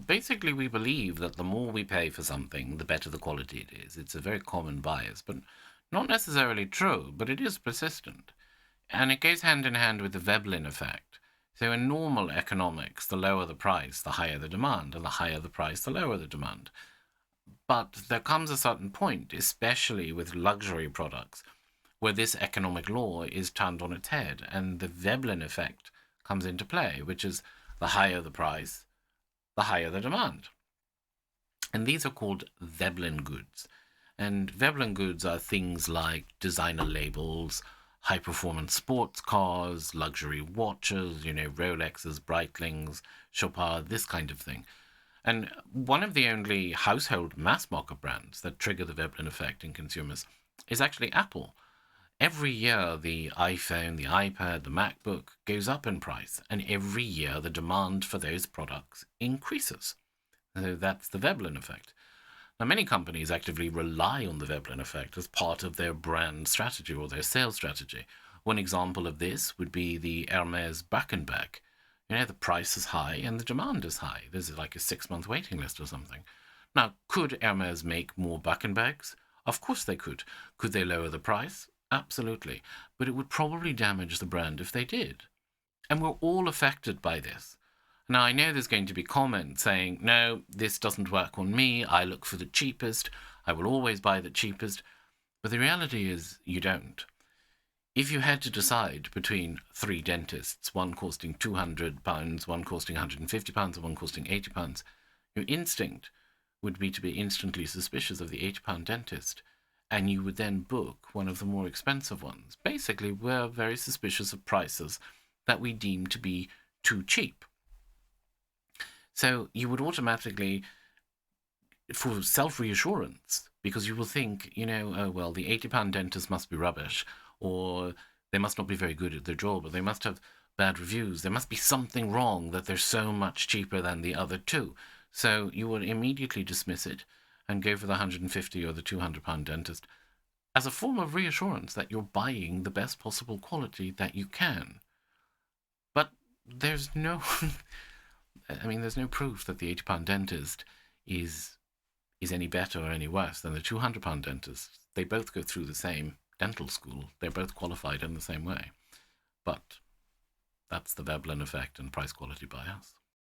Basically, we believe that the more we pay for something, the better the quality it is. It's a very common bias, but not necessarily true, but it is persistent. And it goes hand in hand with the Veblen effect. So in normal economics, the lower the price, the higher the demand, and the higher the price, the lower the demand. But there comes a certain point, especially with luxury products, where this economic law is turned on its head, and the Veblen effect comes into play, which is the higher the price, the higher the demand. And these are called Veblen goods. And Veblen goods are things like designer labels, high performance sports cars, luxury watches, Rolexes, Breitlings, Chopard, this kind of thing. And one of the only household mass market brands that trigger the Veblen effect in consumers is actually Apple. Every year, the iPhone, the iPad, the MacBook goes up in price, and every year the demand for those products increases. So that's the Veblen effect. Now, many companies actively rely on the Veblen effect as part of their brand strategy or their sales strategy. One example of this would be the Hermes Birkin bag. The price is high and the demand is high. There's like a 6-month waiting list or something. Now, could Hermes make more Birkin bags? Of course they could. Could they lower the price? Absolutely. But it would probably damage the brand if they did. And we're all affected by this. Now, I know there's going to be comments saying, no, this doesn't work on me. I look for the cheapest. I will always buy the cheapest. But the reality is, you don't. If you had to decide between three dentists, one costing £200, one costing £150, and one costing £80, your instinct would be to be instantly suspicious of the £80 dentist, and you would then book one of the more expensive ones. Basically, we're very suspicious of prices that we deem to be too cheap. So you would automatically, for self-reassurance, because you will think, oh, well, the £80 dentist must be rubbish, or they must not be very good at their job, or they must have bad reviews. There must be something wrong that they're so much cheaper than the other two. So you would immediately dismiss it and go for the £150 or the £200 dentist as a form of reassurance that you're buying the best possible quality that you can. But there's no there's no proof that the £80 dentist is any better or any worse than the £200 dentist. They both go through the same dental school. They're both qualified in the same way. But that's the Veblen effect and price quality bias.